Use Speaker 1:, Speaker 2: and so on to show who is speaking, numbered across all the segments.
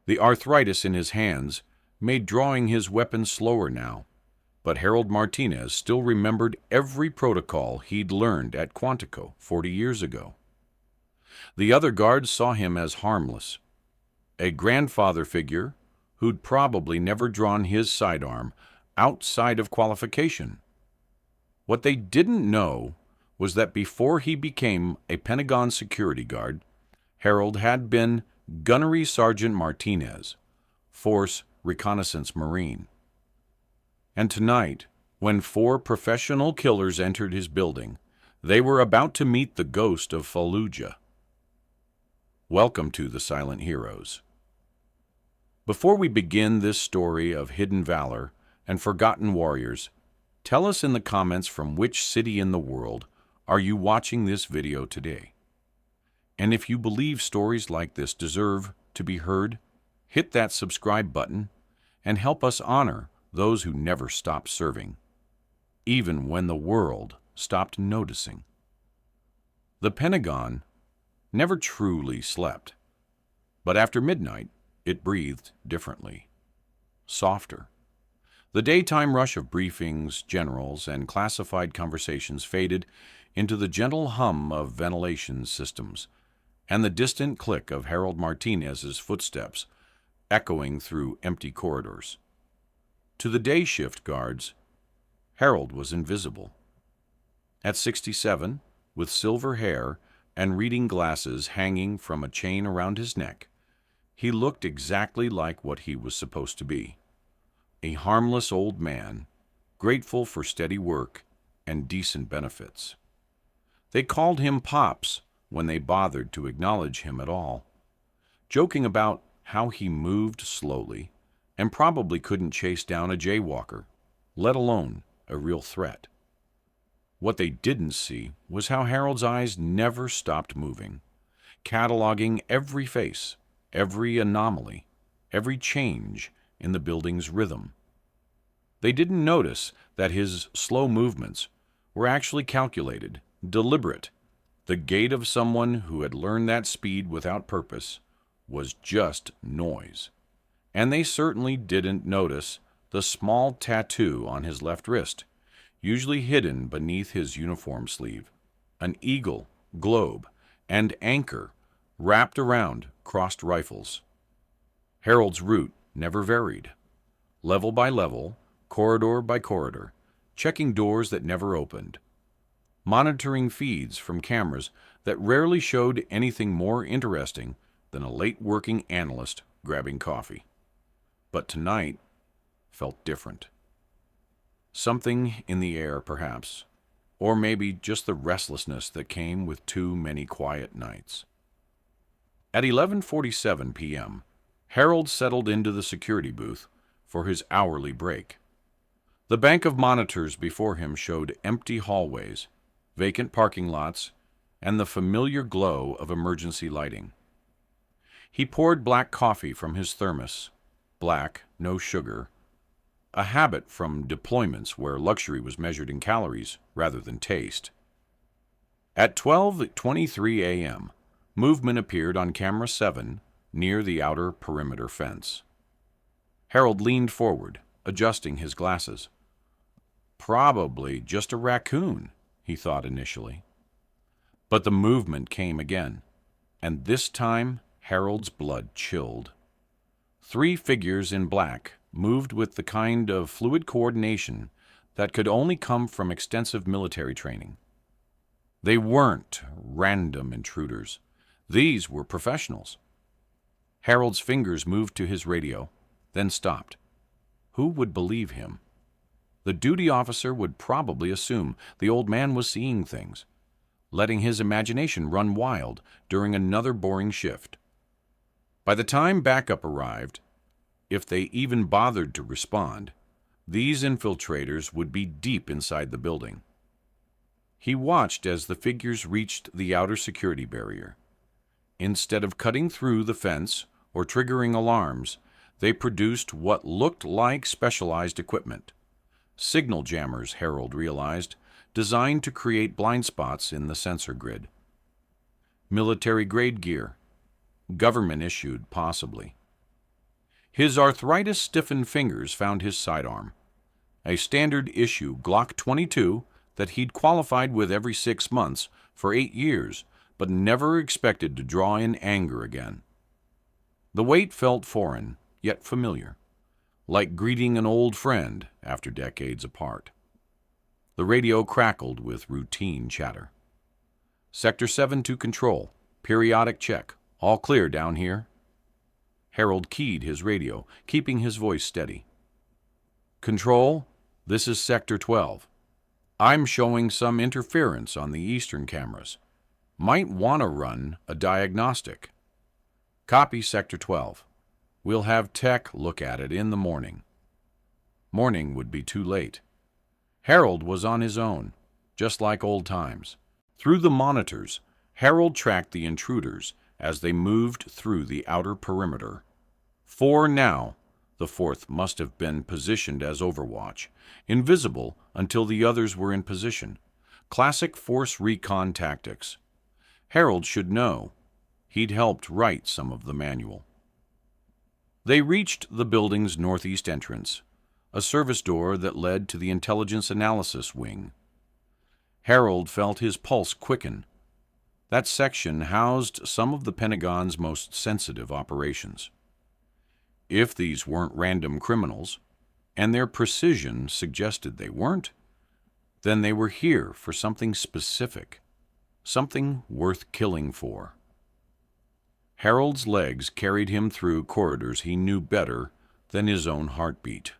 Speaker 1: The arthritis in his hands made drawing his weapon slower now, but Harold Martinez still remembered every protocol he'd learned at Quantico 40 years ago. The other guards saw him as harmless, a grandfather figure who'd probably never drawn his sidearm outside of qualification. What they didn't know was that before he became a Pentagon security guard, Harold had been Gunnery Sergeant Martinez, Force Reconnaissance Marine. And tonight, when 4 professional killers entered his building, they were about to meet the ghost of Fallujah. Welcome to the Silent Heroes. Before we begin this story of hidden valor and forgotten warriors, tell us in the comments from which city in the world are you watching this video today. And if you believe stories like this deserve to be heard, hit that subscribe button and help us honor those who never stopped serving, even when the world stopped noticing. The Pentagon never truly slept, but after midnight, it breathed differently, softer. The daytime rush of briefings, generals, and classified conversations faded into the gentle hum of ventilation systems and the distant click of Harold Martinez's footsteps echoing through empty corridors. To the day shift guards, Harold was invisible. At 67, with silver hair and reading glasses hanging from a chain around his neck, he looked exactly like what he was supposed to be. A harmless old man, grateful for steady work and decent benefits. They called him Pops when they bothered to acknowledge him at all, joking about how he moved slowly and probably couldn't chase down a jaywalker, let alone a real threat. What they didn't see was how Harold's eyes never stopped moving, cataloging every face, every anomaly, every change in the building's rhythm. They didn't notice that his slow movements were actually calculated, deliberate. The gait of someone who had learned that speed without purpose was just noise. And they certainly didn't notice the small tattoo on his left wrist, usually hidden beneath his uniform sleeve, an eagle, globe, and anchor wrapped around crossed rifles. Harold's route never varied. Level by level, corridor by corridor, checking doors that never opened, monitoring feeds from cameras that rarely showed anything more interesting than a late-working analyst grabbing coffee. But tonight felt different. Something in the air, perhaps, or maybe just the restlessness that came with too many quiet nights. At 11:47 p.m., Harold settled into the security booth for his hourly break. The bank of monitors before him showed empty hallways, vacant parking lots, and the familiar glow of emergency lighting. He poured black coffee from his thermos, black, no sugar, a habit from deployments where luxury was measured in calories rather than taste. At 12:23 a.m., movement appeared on camera 7 near the outer perimeter fence. Harold leaned forward, adjusting his glasses. Probably just a raccoon, he thought initially. But the movement came again, and this time Harold's blood chilled. 3 figures in black moved with the kind of fluid coordination that could only come from extensive military training. They weren't random intruders. These were professionals. Harold's fingers moved to his radio, then stopped. Who would believe him? The duty officer would probably assume the old man was seeing things, letting his imagination run wild during another boring shift. By the time backup arrived, if they even bothered to respond, these infiltrators would be deep inside the building. He watched as the figures reached the outer security barrier. Instead of cutting through the fence or triggering alarms, they produced what looked like specialized equipment. Signal jammers, Harold realized, designed to create blind spots in the sensor grid. Military-grade gear, government-issued possibly. His arthritis-stiffened fingers found his sidearm, a standard-issue Glock 22 that he'd qualified with every 6 months for 8 years, but never expected to draw in anger again. The weight felt foreign, yet familiar, like greeting an old friend after decades apart. The radio crackled with routine chatter. Sector 7 to Control. Periodic check. All clear down here. Harold keyed his radio, keeping his voice steady. Control, this is Sector 12. I'm showing some interference on the eastern cameras. Might want to run a diagnostic. Copy, Sector 12. We'll have tech look at it in the morning. Morning would be too late. Harold was on his own, just like old times. Through the monitors, Harold tracked the intruders as they moved through the outer perimeter. 4 now. The 4th must have been positioned as overwatch, invisible until the others were in position. Classic Force Recon tactics. Harold should know. He'd helped write some of the manual. They reached the building's northeast entrance, a service door that led to the intelligence analysis wing. Harold felt his pulse quicken. That section housed some of the Pentagon's most sensitive operations. If these weren't random criminals, and their precision suggested they weren't, then they were here for something specific, something worth killing for. Harold's legs carried him through corridors he knew better than his own heartbeat.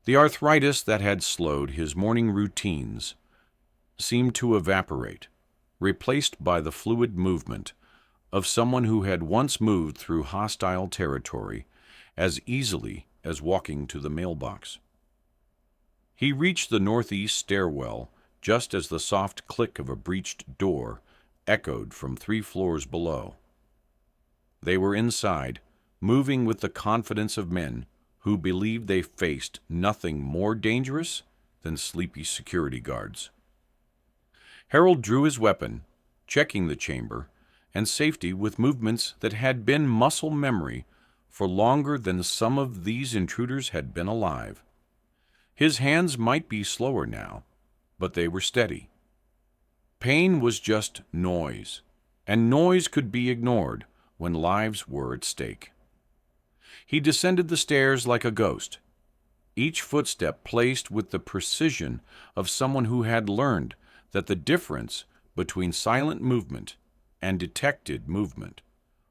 Speaker 1: The arthritis that had slowed his morning routines seemed to evaporate, replaced by the fluid movement of someone who had once moved through hostile territory as easily as walking to the mailbox. He reached the northeast stairwell just as the soft click of a breached door echoed from 3 floors below. They were inside, moving with the confidence of men who believed they faced nothing more dangerous than sleepy security guards. Harold drew his weapon, checking the chamber and safety with movements that had been muscle memory for longer than some of these intruders had been alive. His hands might be slower now, but they were steady. Pain was just noise, and noise could be ignored when lives were at stake. He descended the stairs like a ghost, each footstep placed with the precision of someone who had learned that the difference between silent movement and detected movement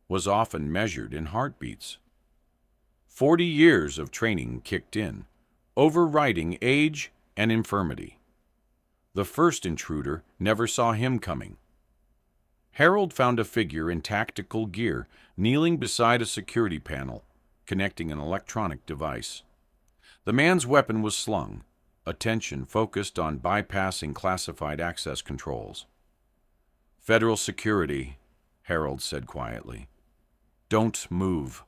Speaker 1: was often measured in heartbeats. 40 years of training kicked in, overriding age and infirmity. The first intruder never saw him coming. Harold found a figure in tactical gear kneeling beside a security panel, connecting an electronic device. The man's weapon was slung, attention focused on bypassing classified access controls. "Federal security," Harold said quietly. "Don't move."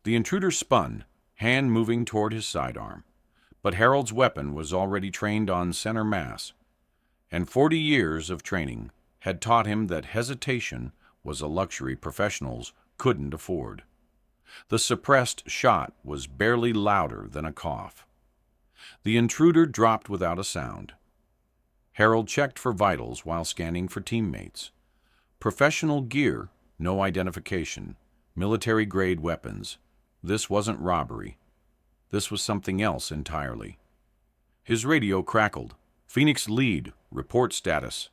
Speaker 1: The intruder spun, hand moving toward his sidearm, but Harold's weapon was already trained on center mass, and 40 years of training had taught him that hesitation was a luxury professionals couldn't afford. The suppressed shot was barely louder than a cough. The intruder dropped without a sound. Harold checked for vitals while scanning for teammates. Professional gear, no identification, military-grade weapons. This wasn't robbery. This was something else entirely. His radio crackled. "Phoenix lead, report status."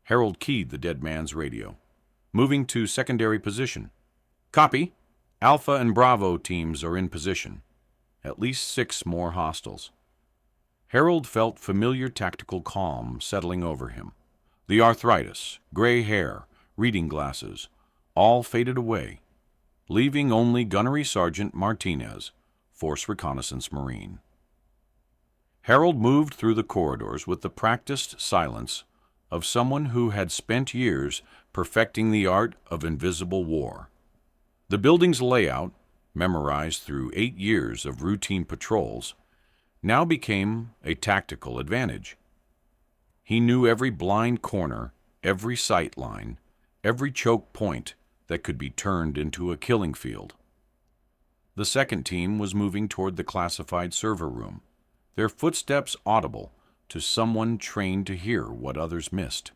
Speaker 1: Harold keyed the dead man's radio. "Moving to secondary position." "Copy. Alpha and Bravo teams are in position. At least 6 more hostiles." Harold felt familiar tactical calm settling over him. The arthritis, gray hair, reading glasses, all faded away, leaving only Gunnery Sergeant Martinez, Force Reconnaissance Marine. Harold moved through the corridors with the practiced silence of someone who had spent years perfecting the art of invisible war. The building's layout, memorized through 8 years of routine patrols, now became a tactical advantage. He knew every blind corner, every sight line, every choke point that could be turned into a killing field. The second team was moving toward the classified server room, their footsteps audible to someone trained to hear what others missed.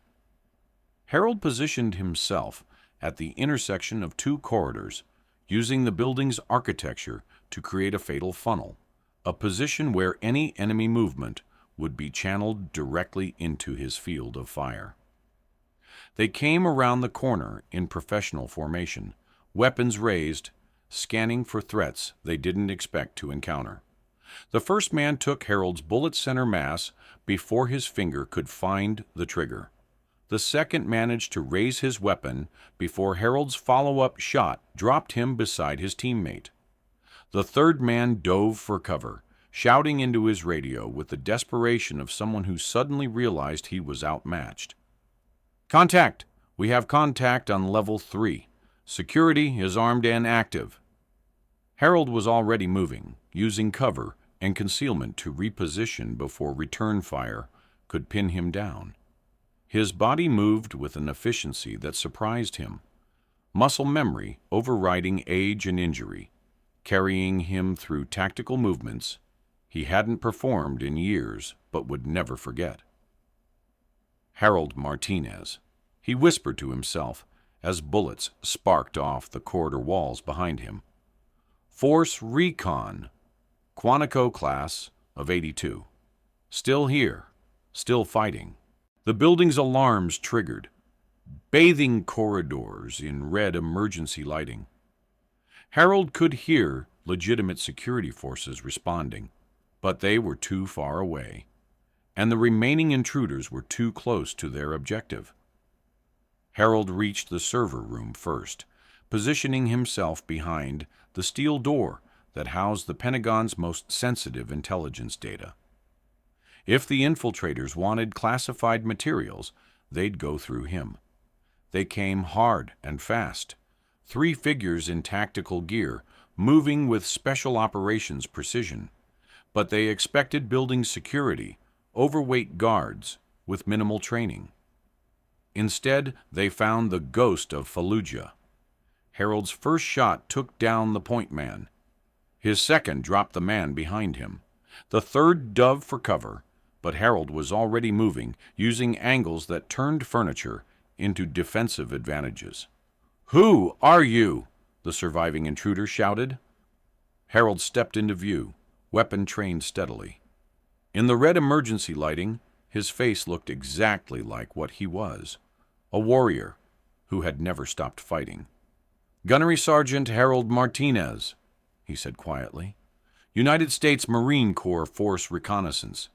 Speaker 1: Harold positioned himself at the intersection of two corridors, using the building's architecture to create a fatal funnel, a position where any enemy movement would be channeled directly into his field of fire. They came around the corner in professional formation, weapons raised, scanning for threats they didn't expect to encounter. The first man took Harold's bullet center mass before his finger could find the trigger. The second managed to raise his weapon before Harold's follow-up shot dropped him beside his teammate. The third man dove for cover, shouting into his radio with the desperation of someone who suddenly realized he was outmatched. "Contact! We have contact on level 3. Security is armed and active." Harold was already moving, using cover and concealment to reposition before return fire could pin him down. His body moved with an efficiency that surprised him, muscle memory overriding age and injury, carrying him through tactical movements he hadn't performed in years but would never forget. Harold Martinez, he whispered to himself as bullets sparked off the corridor walls behind him. Force Recon, Quantico class of 82. Still here, still fighting. The building's alarms triggered, bathing corridors in red emergency lighting. Harold could hear legitimate security forces responding, but they were too far away, and the remaining intruders were too close to their objective. Harold reached the server room first, positioning himself behind the steel door that housed the Pentagon's most sensitive intelligence data. If the infiltrators wanted classified materials, they'd go through him. They came hard and fast, 3 figures in tactical gear, moving with special operations precision. But they expected building security, overweight guards with minimal training. Instead, they found the ghost of Fallujah. Harold's first shot took down the point man. His second dropped the man behind him. The third dove for cover, but Harold was already moving, using angles that turned furniture into defensive advantages. "Who are you?" the surviving intruder shouted. Harold stepped into view, weapon trained steadily. In the red emergency lighting, his face looked exactly like what he was, a warrior who had never stopped fighting. "Gunnery Sergeant Harold Martinez," he said quietly, "United States Marine Corps Force Reconnaissance,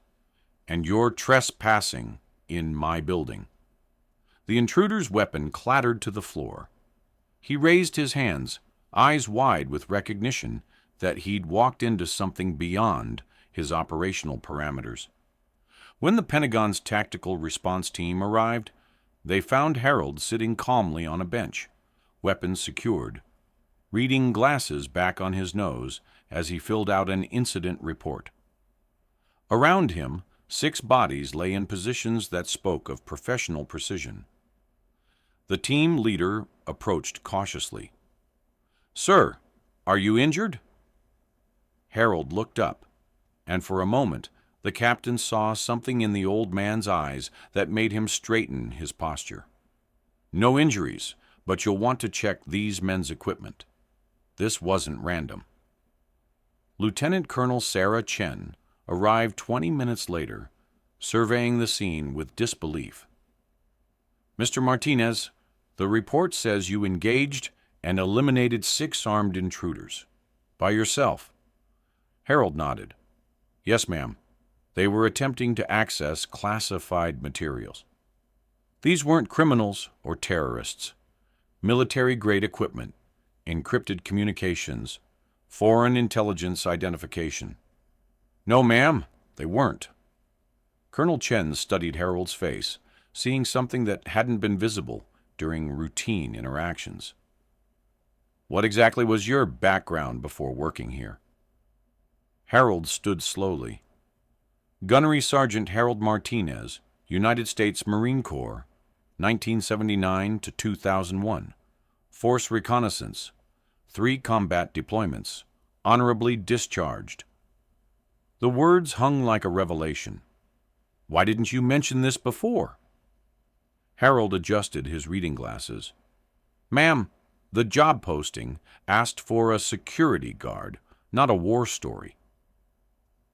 Speaker 1: and you're trespassing in my building." The intruder's weapon clattered to the floor. He raised his hands, eyes wide with recognition that he'd walked into something beyond his operational parameters. When the Pentagon's tactical response team arrived, they found Harold sitting calmly on a bench, weapons secured, reading glasses back on his nose as he filled out an incident report. Around him, 6 bodies lay in positions that spoke of professional precision. The team leader approached cautiously. "Sir, are you injured?" Harold looked up, and for a moment the captain saw something in the old man's eyes that made him straighten his posture. "No injuries, but you'll want to check these men's equipment. This wasn't random." Lieutenant Colonel Sarah Chen arrived 20 minutes later, surveying the scene with disbelief. "Mr. Martinez, the report says you engaged and eliminated 6 armed intruders. By yourself." Harold nodded. "Yes, ma'am. They were attempting to access classified materials. These weren't criminals or terrorists. Military-grade equipment, encrypted communications, foreign intelligence identification." "No, ma'am, they weren't." Colonel Chen studied Harold's face, seeing something that hadn't been visible during routine interactions. "What exactly was your background before working here?" Harold stood slowly. "Gunnery Sergeant Harold Martinez, United States Marine Corps, 1979 to 2001. Force Reconnaissance, 3 combat deployments, honorably discharged. The words hung like a revelation. Why didn't you mention this before? Harold adjusted his reading glasses. Ma'am, the job posting asked for a security guard, not a war story.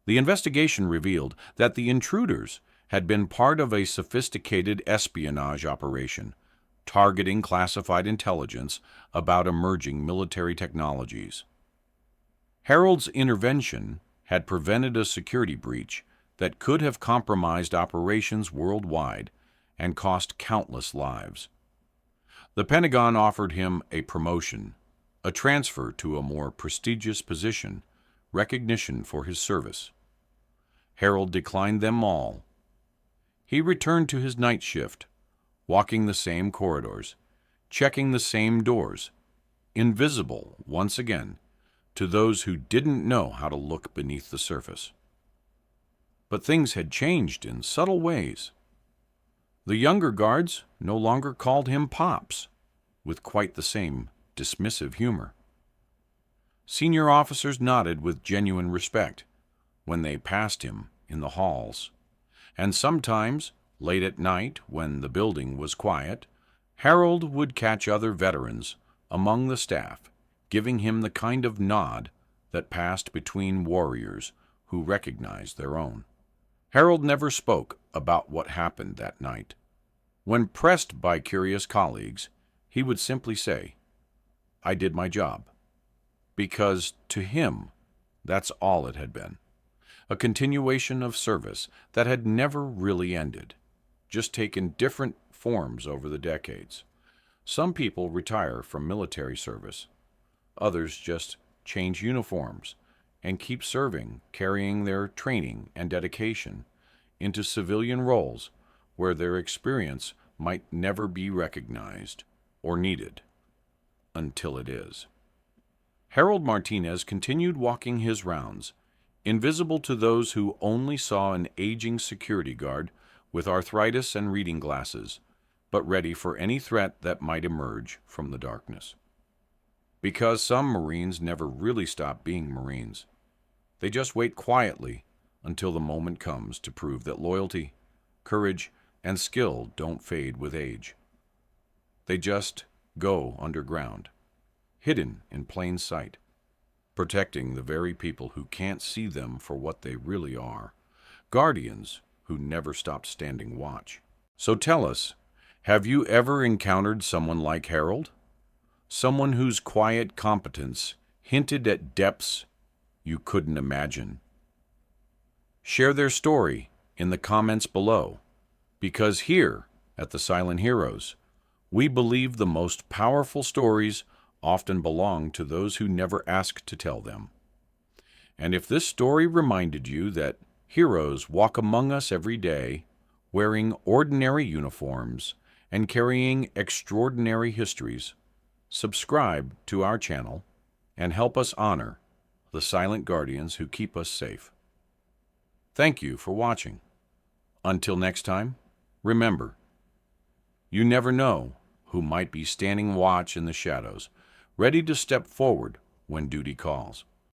Speaker 1: The investigation revealed that the Intruders had been part of a sophisticated espionage operation, targeting classified intelligence about emerging military technologies. Harold's intervention had prevented a security breach that could have compromised operations worldwide and cost countless lives. The Pentagon offered him a promotion, a transfer to a more prestigious position, recognition for his service. Harold declined them all. He returned to his night shift, walking the same corridors, checking the same doors, invisible once again to those who didn't know how to look beneath the surface. But things had changed in subtle ways. The younger guards no longer called him Pops, with quite the same dismissive humor. Senior officers nodded with genuine respect when they passed him in the halls, and sometimes, late at night when the building was quiet, Harold would catch other veterans among the staff giving him the kind of nod that passed between warriors who recognized their own. Harold never spoke about what happened that night. When pressed by curious colleagues, he would simply say, "I did my job," because to him, that's all it had been. A continuation of service that had never really ended, just taken different forms over the decades. Some people retire from military service. Others just change uniforms and keep serving, carrying their training and dedication into civilian roles where their experience might never be recognized or needed, until it is. Harold Martinez continued walking his rounds, invisible to those who only saw an aging security guard with arthritis and reading glasses, but ready for any threat that might emerge from the darkness. Because some Marines never really stop being Marines. They just wait quietly until the moment comes to prove that loyalty, courage, and skill don't fade with age. They just go underground, hidden in plain sight, protecting the very people who can't see them for what they really are, guardians who never stopped standing watch. So tell us, have you ever encountered someone like Harold? Someone whose quiet competence hinted at depths you couldn't imagine? Share their story in the comments below, because here at the Silent Heroes, we believe the most powerful stories often belong to those who never ask to tell them. And if this story reminded you that heroes walk among us every day, wearing ordinary uniforms and carrying extraordinary histories, subscribe to our channel and help us honor the silent guardians who keep us safe. Thank you for watching. Until next time, remember, you never know who might be standing watch in the shadows, ready to step forward when duty calls.